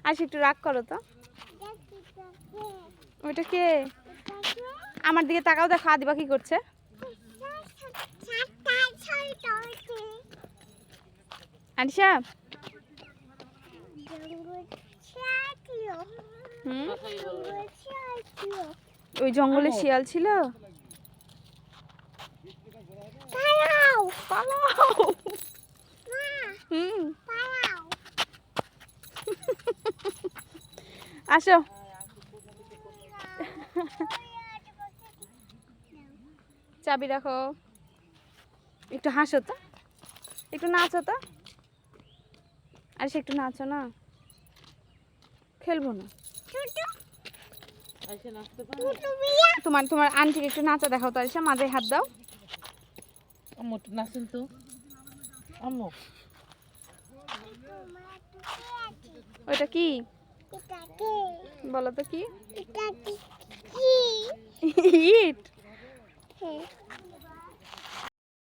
আজ একটু রাগ করো তো। ওইটা কে? আমার দিকে তাকাও, দেখো আদিবা কি করছে। আনিশা ওই জঙ্গলে শিয়াল ছিল। আসো চাবি রাখো, একটু হাসো তো, একটু নাচো তো। আর সে একটু নাচো না, খেলবো না। তোমার তোমার আন্টিকে একটু নাচা দেখাও তো। আরিশা মাঝে হাত দাও। আম্মু একটু নাচেন তো। আম্মু ওইটা কি বলো তো? কি ইট?